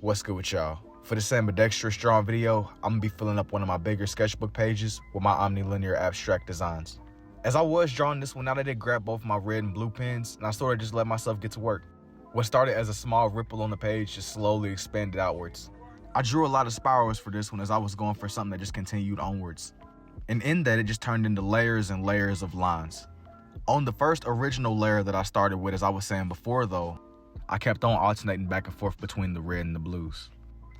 What's good with y'all? For this ambidextrous drawing video, I'm gonna be filling up one of my bigger sketchbook pages with my Omnilinear abstract designs. As I was drawing this one out, I did grab both my red and blue pens, and I sort of just let myself get to work. What started as a small ripple on the page just slowly expanded outwards. I drew a lot of spirals for this one as I was going for something that just continued onwards. And in that, it just turned into layers and layers of lines. On the first original layer that I started with, as I was saying before though, I kept on alternating back and forth between the red and the blues.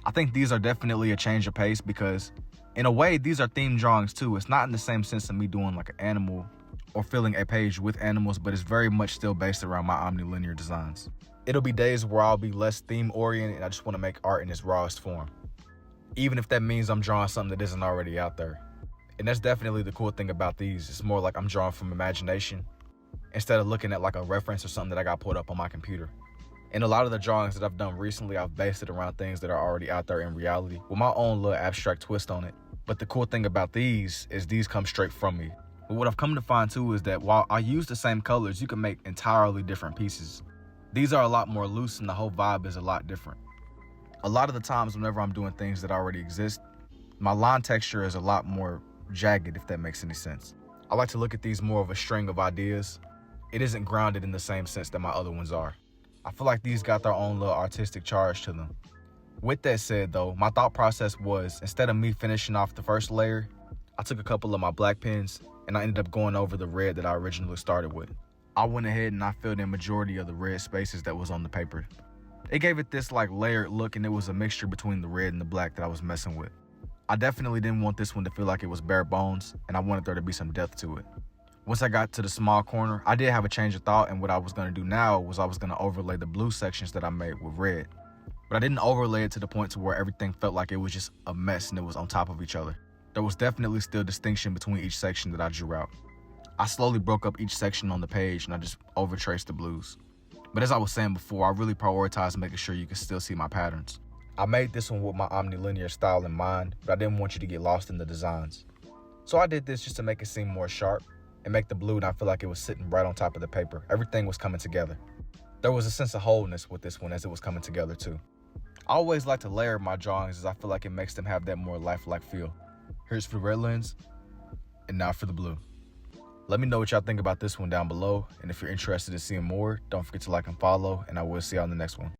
I think these are definitely a change of pace because in a way, these are theme drawings too. It's not in the same sense of me doing like an animal or filling a page with animals, but it's very much still based around my Omnilinear designs. It'll be days where I'll be less theme oriented and I just want to make art in its rawest form. Even if that means I'm drawing something that isn't already out there. And that's definitely the cool thing about these. It's more like I'm drawing from imagination instead of looking at like a reference or something that I got pulled up on my computer. And a lot of the drawings that I've done recently, I've based it around things that are already out there in reality with my own little abstract twist on it. But the cool thing about these is these come straight from me. But what I've come to find too is that while I use the same colors, you can make entirely different pieces. These are a lot more loose and the whole vibe is a lot different. A lot of the times whenever I'm doing things that already exist, my line texture is a lot more jagged, if that makes any sense. I like to look at these more of a string of ideas. It isn't grounded in the same sense that my other ones are. I feel like these got their own little artistic charge to them. With that said though, my thought process was, instead of me finishing off the first layer, I took a couple of my black pens and I ended up going over the red that I originally started with. I went ahead and I filled in majority of the red spaces that was on the paper. It gave it this like layered look, and it was a mixture between the red and the black that I was messing with. I definitely didn't want this one to feel like it was bare bones, and I wanted there to be some depth to it. Once I got to the small corner, I did have a change of thought, and what I was going to do now was I was going to overlay the blue sections that I made with red. But I didn't overlay it to the point to where everything felt like it was just a mess and it was on top of each other. There was definitely still distinction between each section that I drew out. I slowly broke up each section on the page and I just overtraced the blues. But as I was saying before, I really prioritized making sure you can still see my patterns. I made this one with my Omnilinear style in mind, but I didn't want you to get lost in the designs. So I did this just to make it seem more sharp and make the blue not feel like it was sitting right on top of the paper. Everything was coming together. There was a sense of wholeness with this one as it was coming together too. I always like to layer my drawings as I feel like it makes them have that more lifelike feel. Here's for the red lens, and now for the blue. Let me know what y'all think about this one down below, and if you're interested in seeing more, don't forget to like and follow, and I will see y'all in the next one.